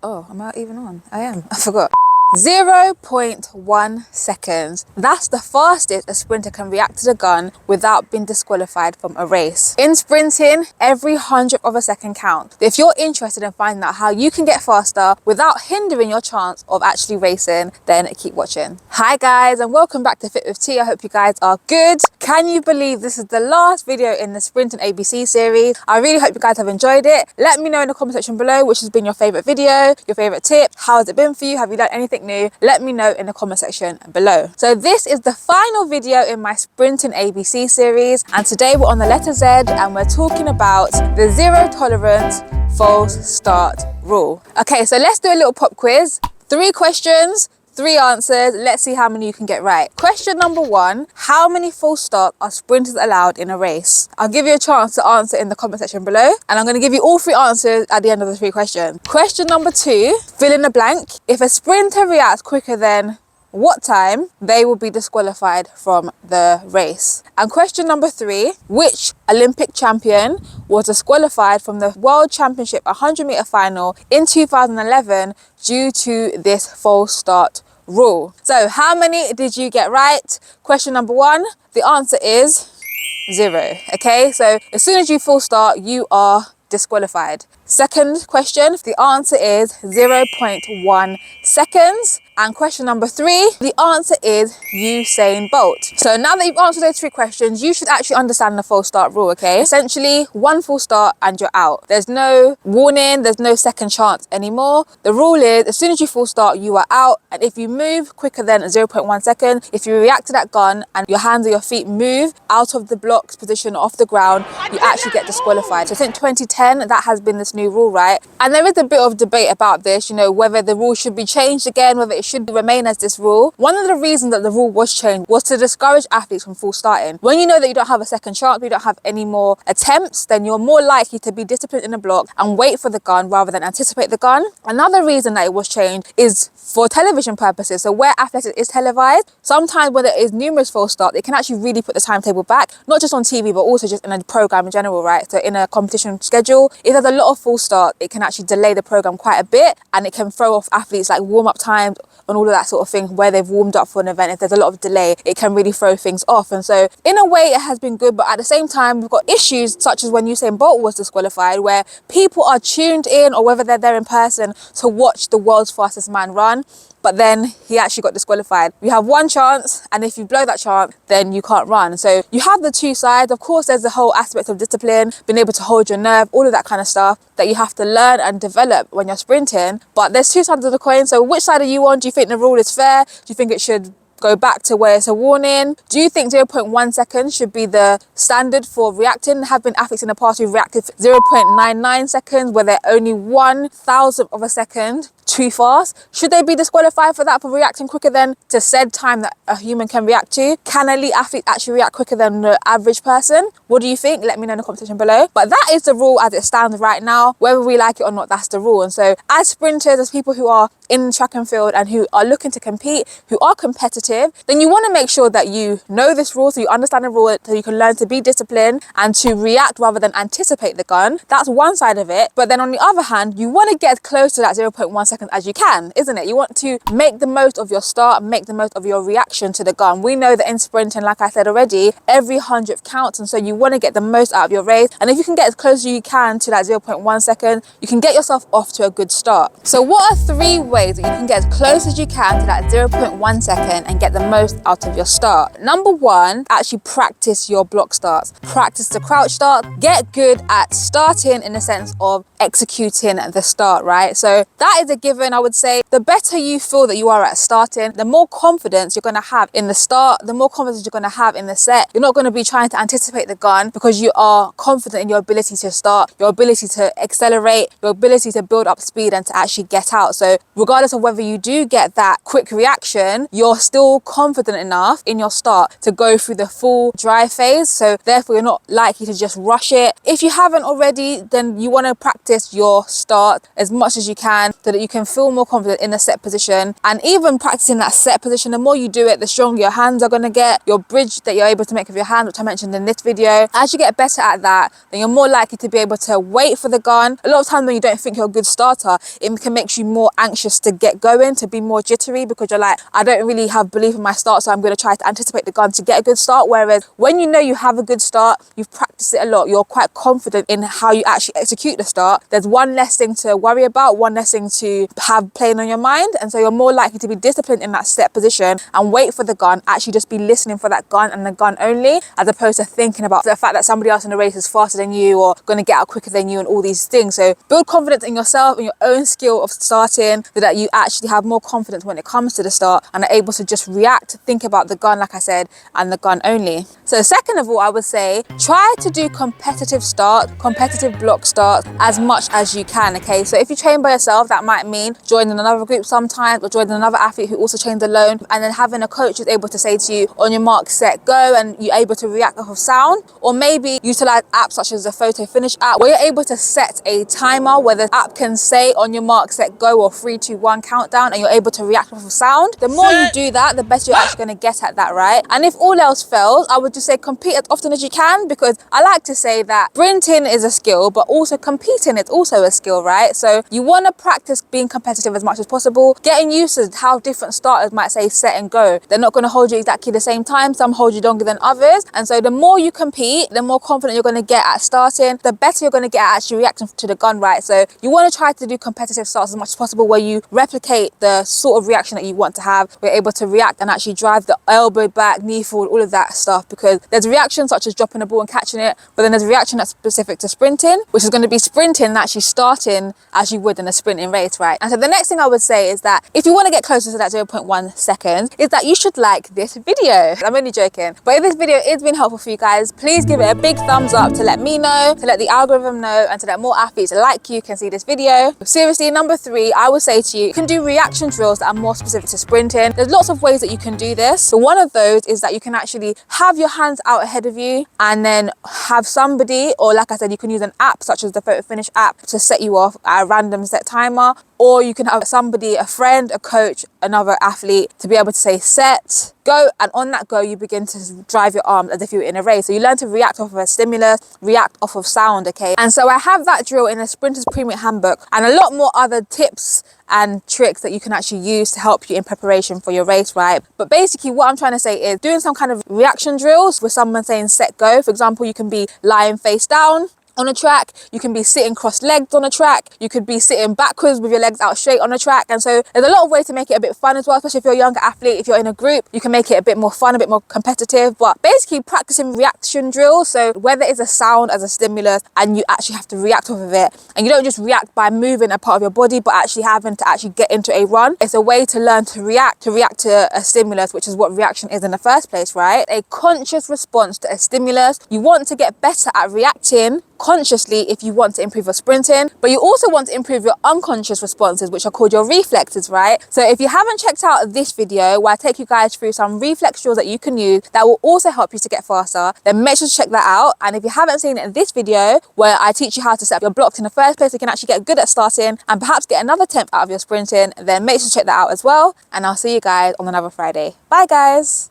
Oh, am I even on? I am. I forgot. 0.1 seconds. That's the fastest a sprinter can react to the gun without being disqualified from a race. In sprinting, every 100th of a second counts. If you're interested in finding out how you can get faster without hindering your chance of actually racing, then keep watching. Hi guys, and welcome back to Fit with T. I hope you guys are good. Can you believe this is the last video in the Sprinting ABC series? I really hope you guys have enjoyed it. Let me know in the comment section below which has been your favorite video, your favorite tip. How has it been for you? Have you learned anything new? Let me know in the comment section below. So this is the final video in my Sprinting ABC series, and today we're on the letter Z and we're talking about the zero tolerance false start rule. Okay, so let's do a little pop quiz. 3 questions, 3 answers. Let's see how many you can get right. Question number 1, how many false starts are sprinters allowed in a race? I'll give you a chance to answer in the comment section below, and I'm going to give you all 3 answers at the end of the 3 questions. Question number 2, fill in the blank. If a sprinter reacts quicker than what time, they will be disqualified from the race. And question number 3, which Olympic champion was disqualified from the World Championship 100-meter final in 2011 due to this false start rule? So how many did you get right? Question number 1, the answer is 0. Okay, so as soon as you false start, you are disqualified. Second question, the answer is 0.1 seconds. And question number 3, the answer is Usain Bolt. So now that you've answered those 3 questions, you should actually understand the false start rule, okay? Essentially, 1 false start and you're out. There's no warning, there's no second chance anymore. The rule is, as soon as you false start, you are out. And if you move quicker than 0.1 second, if you react to that gun and your hands or your feet move out of the blocks position off the ground, you actually get disqualified. So since 2010, that has been this new rule, right? And there is a bit of debate about this, you know, whether the rule should be changed again, whether it should remain as this rule. One of the reasons that the rule was changed was to discourage athletes from false starting. When you know that you don't have a second chance, you don't have any more attempts, then you're more likely to be disciplined in a block and wait for the gun rather than anticipate the gun. Another reason that it was changed is for television purposes. So where athletics is televised, sometimes when there is numerous false starts, it can actually really put the timetable back, not just on TV, but also just in a program in general, right? So in a competition schedule, if there's a lot of false starts, it can actually delay the program quite a bit, and it can throw off athletes like warm-up times and all of that sort of thing where they've warmed up for an event. If there's a lot of delay, it can really throw things off. And so in a way it has been good, but at the same time we've got issues such as when Usain Bolt was disqualified, where people are tuned in, or whether they're there in person, to watch the world's fastest man run, but then he actually got disqualified. You have 1 chance, and if you blow that chance, then you can't run. So you have the 2 sides. Of course, there's the whole aspect of discipline, being able to hold your nerve, all of that kind of stuff that you have to learn and develop when you're sprinting. But there's 2 sides of the coin. So which side are you on? Do you think the rule is fair? Do you think it should go back to where it's a warning? Do you think 0.1 seconds should be the standard for reacting? There have been athletes in the past who've reacted 0.99 seconds, where they're only 1,000th of a second too fast. Should they be disqualified for that, for reacting quicker than to said time that a human can react to? Can elite athletes actually react quicker than the average person? What do you think? Let me know in the comment section below. But that is the rule as it stands right now. Whether we like it or not, that's the rule. And so as sprinters, as people who are in track and field and who are looking to compete, who are competitive, then you want to make sure that you know this rule, so you understand the rule, so you can learn to be disciplined and to react rather than anticipate the gun. That's one side of it. But then on the other hand, you want to get as close to that 0.1 seconds as you can, isn't it? You want to make the most of your start, make the most of your reaction to the gun. We know that in sprinting, like I said already, every 100th counts, and so you want to get the most out of your race. And if you can get as close as you can to that 0.1 second, you can get yourself off to a good start. So what are 3 ways that you can get as close as you can to that 0.1 second and get the most out of your start? Number 1, actually practice your block starts. Practice the crouch start. Get good at starting in the sense of executing the start, right? So that is a given. I would say the better you feel that you are at starting, the more confidence you're going to have in the start, the more confidence you're going to have in the set. You're not going to be trying to anticipate the gun, because you are confident in your ability to start, your ability to accelerate, your ability to build up speed and to actually get out. So regardless of whether you do get that quick reaction, you're still confident enough in your start to go through the full drive phase. So therefore you're not likely to just rush it. If you haven't already, then you want to practice your start as much as you can so that you can feel more confident in the set position. And even practicing that set position, the more you do it, the stronger your hands are going to get. Your bridge that you're able to make with your hands, which I mentioned in this video, as you get better at that, then you're more likely to be able to wait for the gun. A lot of times when you don't think you're a good starter, it can make you more anxious to get going, to be more jittery, because you're like, I don't really have belief in my start, so I'm going to try to anticipate the gun to get a good start. Whereas when you know you have a good start, you've practiced it a lot, you're quite confident in how you actually execute the start, there's one less thing to worry about, one less thing to have playing on your mind. And so you're more likely to be disciplined in that set position and wait for the gun, actually just be listening for that gun and the gun only, as opposed to thinking about the fact that somebody else in the race is faster than you or going to get out quicker than you and all these things. So build confidence in yourself and your own skill of starting, so that you actually have more confidence when it comes to the start and are able to just react, think about the gun, like I said, and the gun only. So second of all, I would say try to do competitive block starts as much as you can, okay? So if you train by yourself, that might mean joining another group sometimes, or joining another athlete who also trains alone, and then having a coach who's able to say to you, on your mark, set, go, and you're able to react off of sound. Or maybe utilize apps such as the photo finish app, where you're able to set a timer where the app can say on your mark, set, go, or 3, 2, 1 countdown, and you're able to react off of sound. The more you do that, the better you're actually going to get at that, right? And if all else fails, I would just say compete as often as you can, because I like to say that sprinting is a skill, but also competing is also a skill, right? So you want to practice being competitive as much as possible, getting used to how different starters might say set and go. They're not going to hold you exactly the same time. Some hold you longer than others. And so the more you compete, the more confident you're going to get at starting, the better you're going to get at actually reacting to the gun, right? So you want to try to do competitive starts as much as possible, where you replicate the sort of reaction that you want to have. We're able to react and actually drive the elbow back, knee forward, all of that stuff, because there's reactions such as dropping the ball and catching it, but then there's a reaction that's specific to sprinting, which is going to be sprinting and actually starting as you would in a sprinting race, right? And so the next thing I would say is that if you want to get closer to that 0.1 seconds, is that you should like this video. I'm only joking, but if this video is being helpful for you guys, please give it a big thumbs up to let me know, to let the algorithm know, and to let more athletes like you can see this video. Seriously, number 3, I would say to you, you can do reaction drills that are more specific to sprinting. There's lots of ways that you can do this. So one of those is that you can actually have your hands out ahead of you, and then have somebody, or like I said, you can use an app such as the photo finish app to set you off at a random set timer, or you can have somebody, a friend, a coach, another athlete, to be able to say set, go, and on that go you begin to drive your arms as if you were in a race. So you learn to react off of a stimulus, react off of sound, okay? And so I have that drill in the Sprinter's Premium Handbook, and a lot more other tips and tricks that you can actually use to help you in preparation for your race, right? But basically what I'm trying to say is doing some kind of reaction drills with someone saying set, go. For example, you can be lying face down on a track, you can be sitting cross-legged on a track, you could be sitting backwards with your legs out straight on a track. And so there's a lot of ways to make it a bit fun as well, especially if you're a younger athlete. If you're in a group, you can make it a bit more fun, a bit more competitive. But basically practicing reaction drills, so whether it's a sound as a stimulus and you actually have to react off of it, and you don't just react by moving a part of your body, but actually having to actually get into a run. It's a way to learn to react to a stimulus, which is what reaction is in the first place, right? A conscious response to a stimulus. You want to get better at reacting consciously if you want to improve your sprinting, but you also want to improve your unconscious responses, which are called your reflexes, right? So if you haven't checked out this video where I take you guys through some reflex drills that you can use that will also help you to get faster, then make sure to check that out. And if you haven't seen this video where I teach you how to set up your blocks in the first place so you can actually get good at starting and perhaps get another temp out of your sprinting, then make sure to check that out as well. And I'll see you guys on another Friday. Bye guys.